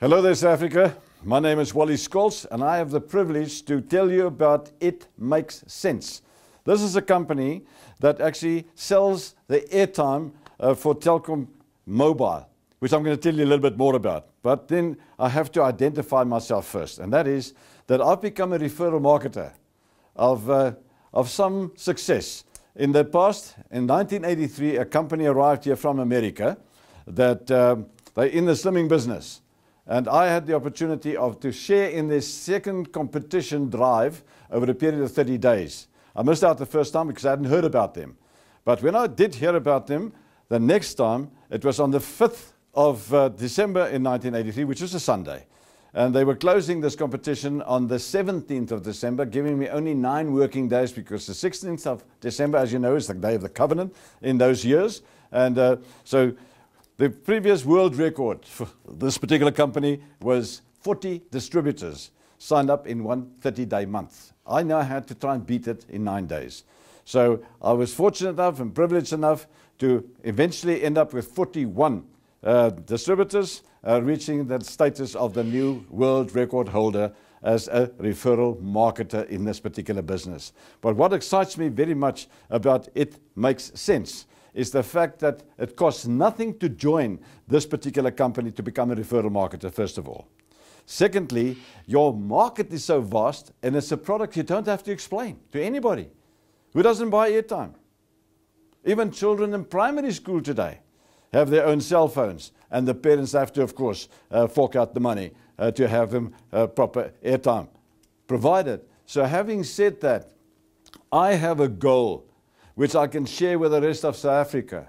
Hello there, South Africa. My name is Wally Scholz, and I have the privilege to tell you about It Makes Sense. This is a company that actually sells the airtime for Telkom Mobile, which I'm going to tell you a little bit more about. But then I have to identify myself first, and that is that I've become a referral marketer of some success. In the past, in 1983, a company arrived here from America that they're in the slimming business. And I had the opportunity to share in their second competition drive over a period of 30 days. I missed out the first time because I hadn't heard about them. But when I did hear about them, the next time, it was on the 5th of December in 1983, which was a Sunday. And they were closing this competition on the 17th of December, giving me only 9 working days because the 16th of December, as you know, is the day of the covenant in those years. And so the previous world record for this particular company was 40 distributors signed up in one 30-day month. I now had to try and beat it in 9 days. So I was fortunate enough and privileged enough to eventually end up with 41 distributors, reaching the status of the new world record holder as a referral marketer in this particular business. But what excites me very much about It Makes Sense is the fact that it costs nothing to join this particular company to become a referral marketer, first of all. Secondly, your market is so vast, and it's a product you don't have to explain to anybody. Who doesn't buy airtime? Even children in primary school today have their own cell phones, and the parents have to, of course, fork out the money to have them proper airtime provided. So having said that, I have a goal which I can share with the rest of South Africa,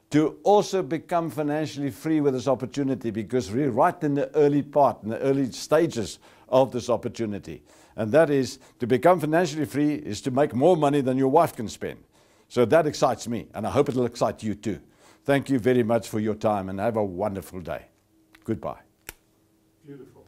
to also become financially free with this opportunity, because we're right in the early part, in the early stages of this opportunity. And that is, to become financially free is to make more money than your wife can spend. So that excites me, and I hope it'll excite you too. Thank you very much for your time, and have a wonderful day. Goodbye. Beautiful.